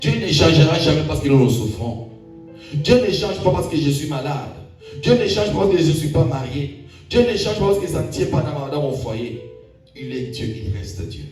Dieu ne changera jamais parce que nous souffrons. Dieu ne change pas parce que je suis malade. Dieu ne change pas parce que je ne suis pas marié. Dieu ne change pas parce que ça ne tient pas dans mon foyer. Il est Dieu, il reste Dieu.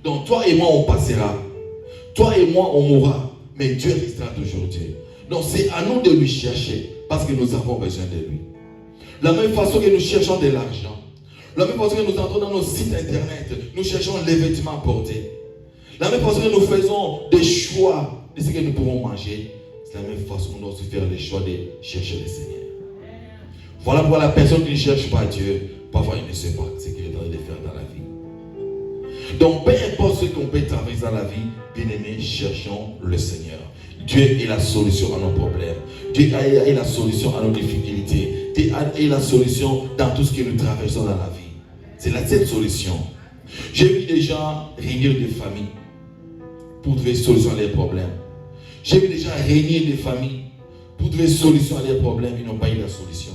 Donc toi et moi on passera. Toi et moi on mourra. Mais Dieu restera toujours Dieu. Donc c'est à nous de lui chercher parce que nous avons besoin de lui. La même façon que nous cherchons de l'argent. La même façon que nous entrons dans nos sites internet, nous cherchons les vêtements à porter. La même façon que nous faisons des choix de ce que nous pouvons manger, c'est la même façon que nous devons faire les choix de chercher le Seigneur. Voilà pourquoi la personne qui ne cherche pas Dieu, parfois il ne sait pas ce qu'il est en train de faire dans la vie. Donc peu importe ce qu'on peut traverser dans la vie, bien aimés, cherchons le Seigneur. Dieu est la solution à nos problèmes. Dieu est la solution à nos difficultés. Dieu est la solution dans tout ce que nous traversons dans la vie. C'est la seule solution. J'ai vu des gens réunir des familles pour trouver solution à leurs problèmes. J'ai vu des gens réunir des familles pour trouver solution à leurs problèmes. Ils n'ont pas eu la solution.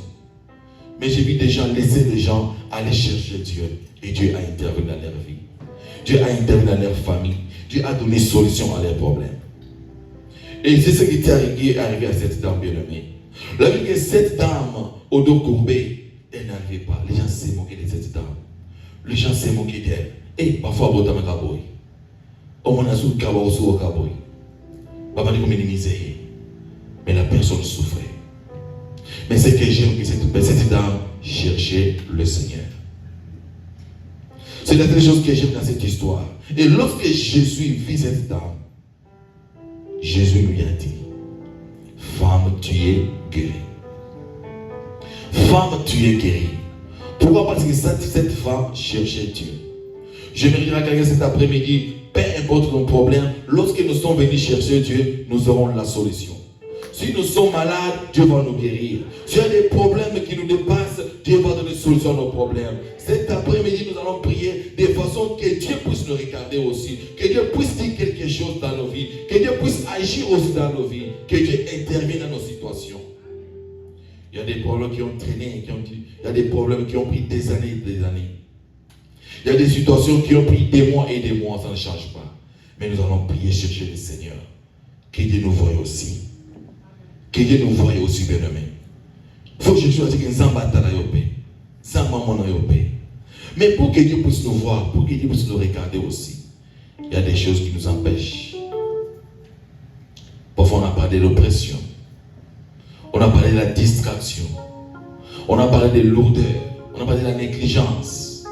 Mais j'ai vu des gens laisser les gens aller chercher Dieu. Et Dieu a intervenu dans leur vie. Dieu a intervenu dans leur famille. Dieu a donné solution à leurs problèmes. Et c'est ce qui est arrivé à cette dame bien-aimée. La vie que cette dame, au dos courbé, elle n'arrivait pas. Les gens s'est moqués de cette dame. Les gens s'est moqués d'elle. Et parfois, on a kaboy. On a sous kaboy sous kaboy. Papa dit comme une misère. Mais la personne souffrait. Mais ce que j'aime, que cette dame cherchait le Seigneur. C'est la seule chose que j'aime dans cette histoire. Et lorsque Jésus vit cette dame, Jésus lui a dit, femme, tu es guérie. Femme, tu es guérie. Pourquoi? Parce que cette femme cherchait Dieu. Je me dirai à quelqu'un cet après-midi, peu importe nos problèmes, lorsque nous sommes venus chercher Dieu, nous aurons la solution. Si nous sommes malades, Dieu va nous guérir. S'il y a des problèmes qui nous dépassent, Dieu va donner solution à nos problèmes. Cet après-midi, nous allons prier de façon que Dieu puisse nous regarder aussi. Que Dieu puisse dire quelque chose dans nos vies. Que Dieu puisse agir aussi dans nos vies. Que Dieu intervienne dans nos situations. Il y a des problèmes qui ont traîné, il y a des problèmes qui ont pris des années et des années. Il y a des situations qui ont pris des mois et des mois, ça ne change pas. Mais nous allons prier, chercher le Seigneur. Que Dieu nous voie aussi. Que Dieu nous voie aussi, bien-aimés. Il faut que je choisisse que nous mais pour que Dieu puisse nous voir, pour que Dieu puisse nous regarder aussi, il y a des choses qui nous empêchent. Parfois on a parlé de l'oppression. On a parlé de la distraction. On a parlé de lourdeur. On a parlé de la négligence.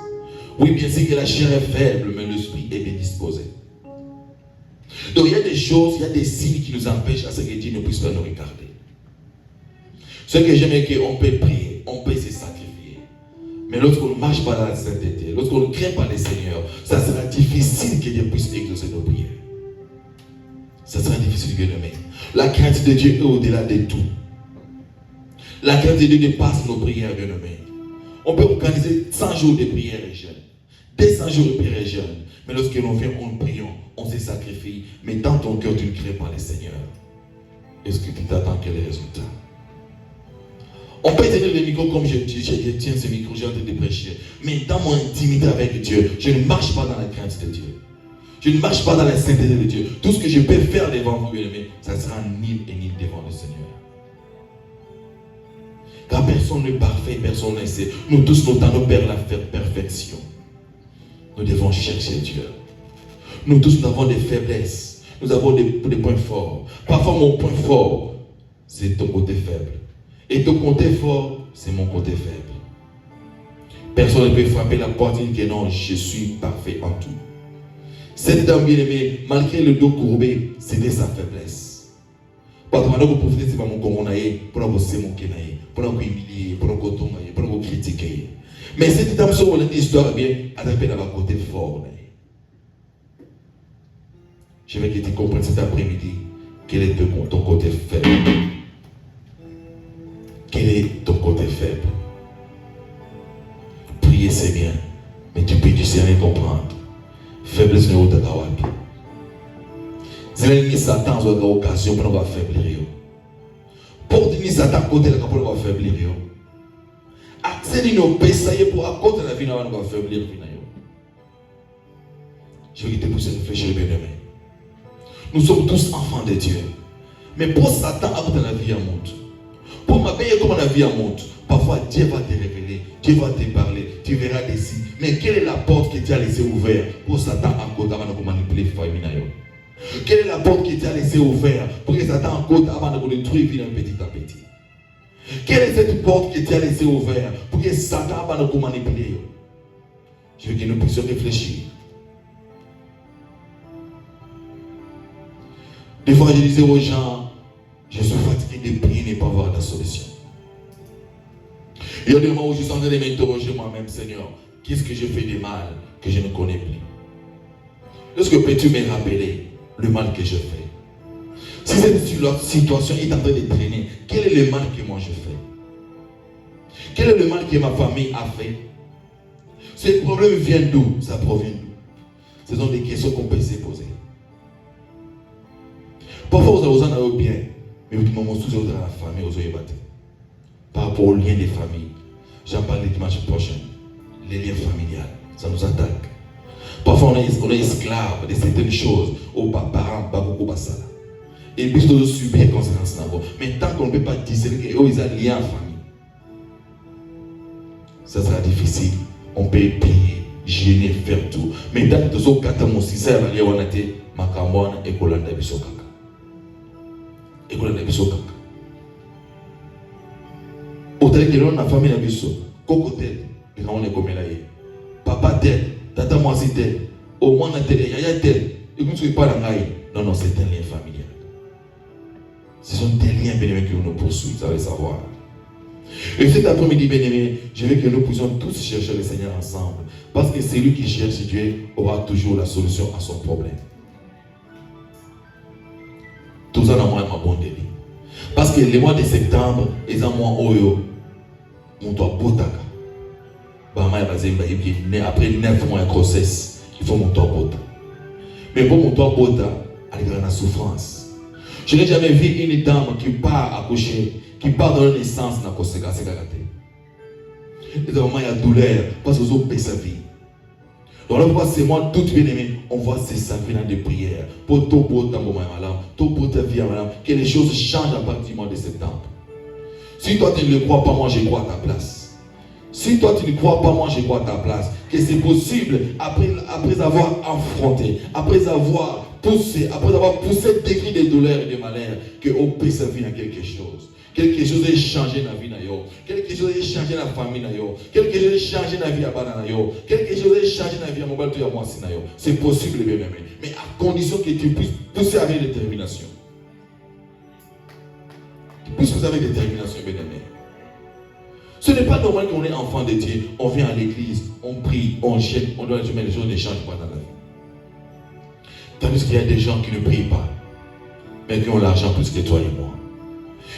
Oui, bien sûr que la chair est faible, mais l'esprit est bien disposé. Donc il y a des choses, il y a des signes qui nous empêchent à ce que Dieu ne puisse pas nous regarder. Ce que j'aime est qu'on peut prier, on peut se sacrifier. Mais lorsqu'on ne marche pas dans la sainteté, lorsqu'on ne craint pas le Seigneur, ça sera difficile que Dieu puisse exaucer nos prières. Ça sera difficile de nommer. La crainte de Dieu est au-delà de tout. La crainte de Dieu dépasse nos prières, bien nommées. On peut organiser 100 jours de prière et jeûne. 200 jours de prière et jeûne. Mais lorsque l'on vient, on prie, on se sacrifie. Mais dans ton cœur, tu ne crées pas le Seigneur. Est-ce que tu t'attends quel est le résultat? On peut tenir le micro comme je tiens ce micro, j'ai envie de prêcher. Mais dans mon intimité avec Dieu, je ne marche pas dans la crainte de Dieu. Je ne marche pas dans la sainteté de Dieu. Tout ce que je peux faire devant vous, bien aimés, ça sera nul et nul devant le Seigneur. Car personne n'est parfait, personne ne sait. Nous tous, nous tendons vers la perfection. Nous devons chercher Dieu. Nous tous, nous avons des faiblesses. Nous avons des points forts. Parfois, mon point fort, c'est ton côté faible. Et ton côté fort, c'est mon côté faible. Personne ne peut frapper la porte et dire que non, je suis parfait en tout. Cette dame bien-aimée, malgré le dos courbé, c'était sa faiblesse. Parce que vous pouvez dire que pour vous se moquer, pour vous humilier, pour vous critiquer. Mais cette dame, sur l'histoire, bien, elle a fait dans le côté fort. Je veux que tu comprennes cet après-midi quel est ton côté faible. Quel est ton côté faible? Prier c'est bien, mais tu peux discerner et comprendre. Faiblesse n'est pas de Kawapi. C'est l'ennemi Satan qui a l'occasion pour nous affaiblir. Pour l'ennemi Satan côté pour nous affaiblir. Accès de nos péchés pour à côté de la vie nous affaiblir. Je vais te pousser à réfléchir bien aimé. Nous sommes tous enfants de Dieu. Mais pour Satan, après la vie à monte. Pour m'abeiller comme la vie à monte. Parfois, Dieu va te révéler, Dieu va te parler, tu verras des signes. Mais quelle est la porte que Dieu a laissée ouverte pour Satan encore avant de manipuler Faïminayo? Quelle est la porte que Dieu a laissée ouverte pour que Satan encore avant de détruire petit à petit? Quelle est cette porte que Dieu a laissée ouverte pour que Satan avant de manipuler? Je veux que nous puissions réfléchir. Des fois, je disais aux gens, je suis fatigué de prier et ne pas voir la solution. Il y a des moments où je suis en train de m'interroger moi-même, Seigneur, qu'est-ce que je fais de mal que je ne connais plus? Est-ce que peux-tu me rappeler le mal que je fais? Si cette situation est en train de traîner, quel est le mal que moi je fais? Quel est le mal que ma famille a fait? Ce problème vient d'où? Ça provient d'où? Ce sont des questions qu'on peut se poser. Parfois, vous en avez bien, mais vous dites, tous dans la famille, vous avez battu. Par rapport aux liens des familles. J'en parle dimanche prochain. Les liens familiales, ça nous attaque. Parfois, on est esclave de certaines choses. Aux parents, beaucoup de ça. Et puis, nous subir les conséquences d'abord. Mais tant qu'on ne peut pas discerner qu'ils ont des liens en famille, ça sera difficile. On peut payer, gêner, faire tout. Mais tant que nous avons si ça va aller on a été Makamon et Kolanda Bisokaka. Et Kolanda Bisokaka. Autant que l'on a famille à Bisso, Coco tel, et quand on est comme là, papa tel, tata moi c'est tel, au moins on a tel, yaya tel, et vous ne soyez pas dans l'aïe. Non, non, c'est un lien familial. Ce sont des liens bénéfiques que nous poursuivons, vous allez savoir. Et cet après-midi, bien-aimé, je veux que nous puissions tous chercher le Seigneur ensemble. Parce que celui qui cherche Dieu aura toujours la solution à son problème. Tout ça dans moi, ma bonne délire. Parce que le mois de septembre, ils ont moins Oyo. Mon toit Botaka. Après 9 mois de grossesse, il faut mon toit Bota. Mais pour mon toit Bota, elle est en souffrance. Je n'ai jamais vu une dame qui part accoucher, qui part dans la naissance, n'a pas de gâté. Et vraiment, il y a douleur, parce que vous avez sa vie. Donc là, pourquoi c'est moi, tout bien aimé, on va se servir dans des prières. Pour tout pour ta maman, tout pour ta vie, que les choses changent à partir du mois de septembre. Si toi tu ne le crois pas, moi je crois à ta place. Si toi tu ne crois pas, moi je crois à ta place. Que c'est possible, après avoir affronté, après avoir poussé des cris de douleur et de malheur, qu'on peut servir dans quelque chose. Quelque chose est changé dans la vie. Quelque chose est changé dans la famille. Quelque chose est changé dans la vie à Banana. Quelque chose est changé dans la vie à Mobile et à moi. C'est possible, bien aimé. Mais à condition que tu puisses pousser avec détermination. Tu puisses pousser avec détermination, bien aimé. Ce n'est pas normal qu'on est enfant de Dieu. On vient à l'église, on prie, on jette, on doit mais les choses ne changent pas dans la vie. Tandis qu'il y a des gens qui ne prient pas, mais qui ont l'argent plus que toi et moi.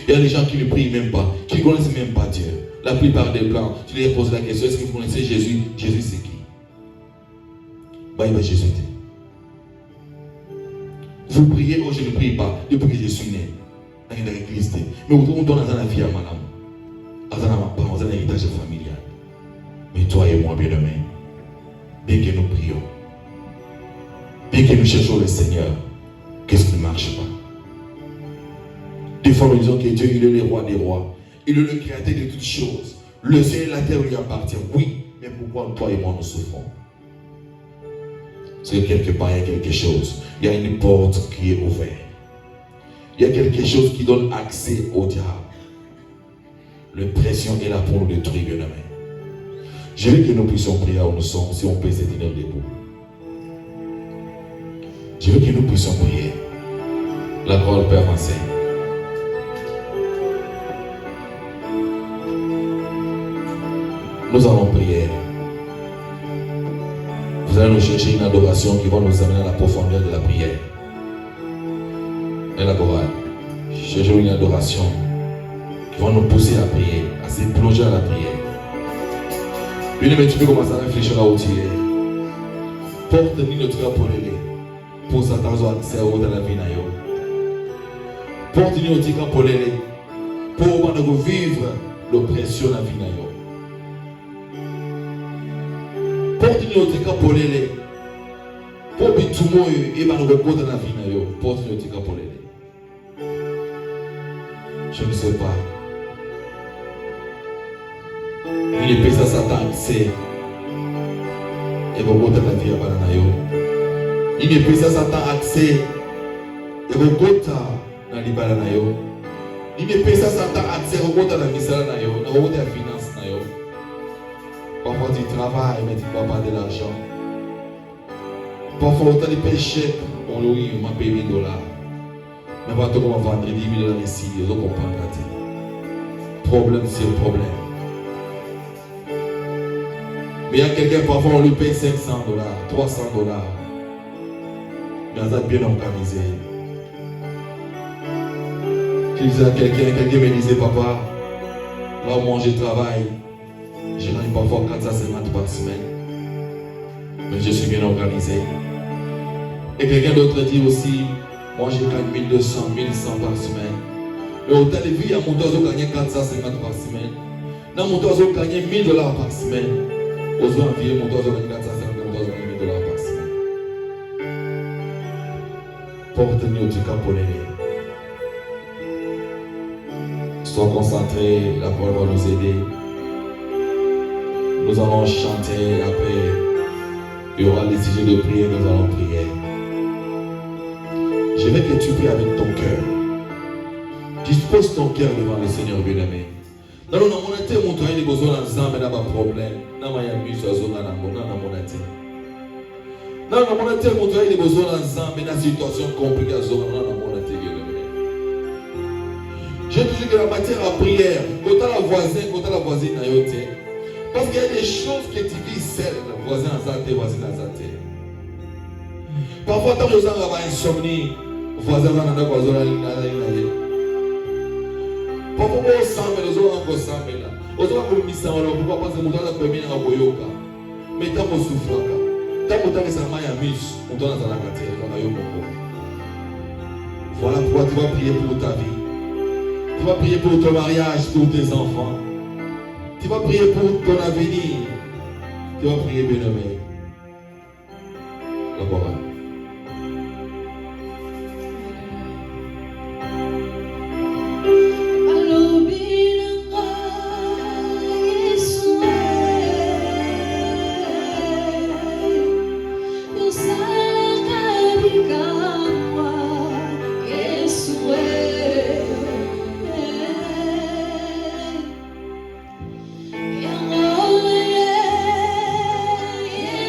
Il y a des gens qui ne prient même pas, qui ne connaissent même pas Dieu. La plupart des blancs, tu leur poses la question, est-ce que vous connaissez Jésus? Jésus c'est qui? Bah il va Jésus dit. Vous priez, oh je ne prie pas, depuis que je suis né. Dans l'église. Mais vous tournez dans la vie à madame. Dans un héritage familial. Mais toi et moi, bien-aimés, bien que nous prions, bien que nous cherchons le Seigneur, qu'est-ce qui ne marche pas? Des fois, nous disons que Dieu, il est le roi des rois. Il est le créateur de toutes choses. Le ciel et la terre lui appartiennent. Oui, mais pourquoi toi et moi nous souffrons? C'est que quelque part, il y a quelque chose. Il y a une porte qui est ouverte. Il y a quelque chose qui donne accès au diable. L'oppression est là pour nous détruire, bien aimé. Je veux que nous puissions prier où nous sommes, si on peut se tenir debout. Je veux que nous puissions prier. La parole peut avancer. Nous allons prier. Vous allez nous chercher une adoration qui va nous amener à la profondeur de la prière. Et la chorale. Cherchons une adoration qui va nous pousser à prier, à se plonger à la prière. Bien-aimé, tu peux commencer à réfléchir à où tu es. Porte-ni notre cœur pour l'aider. Pour s'attendre à accès dans la vie. Porte-ni notre cœur pour l'aider. Pour vivre l'oppression dans la vie. Porte-ni notre cœur pour l'aider. Pour tout le monde et va nous rencontrer dans la vie. Porte-nous pour l'aider. Je ne sais pas. Il est ça Satan accès. Et vous rencontrer la vie à Bananayo. Il est ça Satan accès. Et vous rencontrer dans les Bananayo. Il est ça Satan accès. Vous rencontrer dans la mise à Nayo. Vous rencontrer la finance Nayo. Parfois tu travailles mais tu ne vas pas de l'argent. Parfois autant de péchés. On lui m'a payé $1000. Mais pas tout le monde vendre $10 000 ici. Ils ont compris. Problème sur problème. Mais il y a quelqu'un, parfois on lui paye $500, $300. Mais ça bien organisé. Je disais à quelqu'un me disait, papa, là où moi je travaille, je gagne parfois 450 par semaine. Mais je suis bien organisé. Et quelqu'un d'autre dit aussi, moi je gagne 1200, 1100 par semaine. Mais au temps de vie, il y a mon doigt qui gagne 450 par semaine. Dans mon doigt qui gagne $1000 par semaine. Aux envier mon doigt qui gagne 450, mon doigt qui gagne $1000 par semaine. Porte-nous du cap pour l'aider. Sois concentré, la parole va nous aider. Nous allons chanter après. Il y aura des sujets de prière, nous allons prier. Je veux que tu pries avec ton cœur. Dispose ton cœur devant le Seigneur bien-aimé. Non, non, mon été, mon travail, il y a besoin d'un problème. Non, il y a mis sur la non, mon été. Non, mon été, mon travail, il y a besoin d'un situation compliquée. Non, mon été, bien-aimé. J'ai toujours que la matière à prière, quand la voisine, parce qu'il y a des choses que tu vis seul, voisin à zate, voisine à zate. Parfois, quand les gens ont insomnie, voisin à zate, voisin à zate. Parfois, on s'en met, les autres encore s'en met là. Les autres ont mis ça en l'air, pourquoi parce que mon temps a permis à Boyoka. Mais tant qu'on souffre, tant qu'on a ça maille à mus, on doit dans la quartier, dans la Yomoko. Voilà pourquoi tu vas prier pour ta vie. Tu vas prier pour ton mariage, pour tes enfants. Tu vas prier pour ton avenir. Tu vas prier, bien-aimé. La parole. Yeah.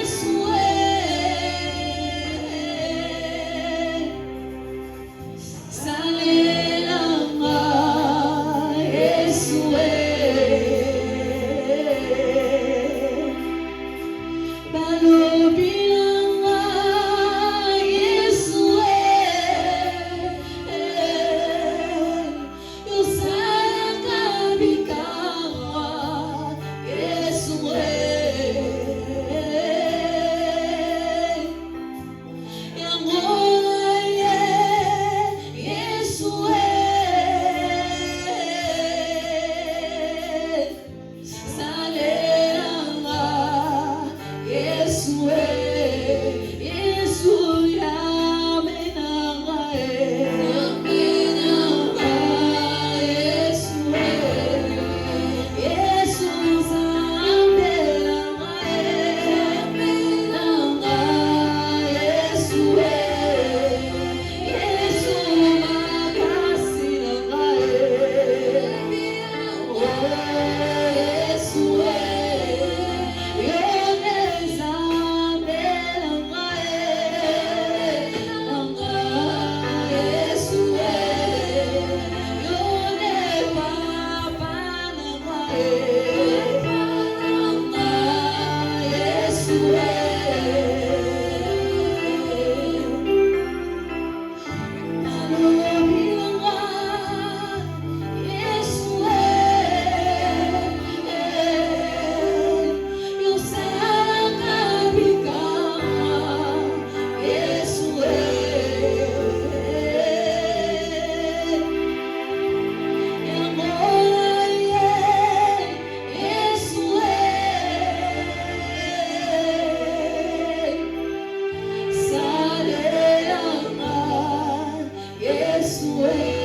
souhait.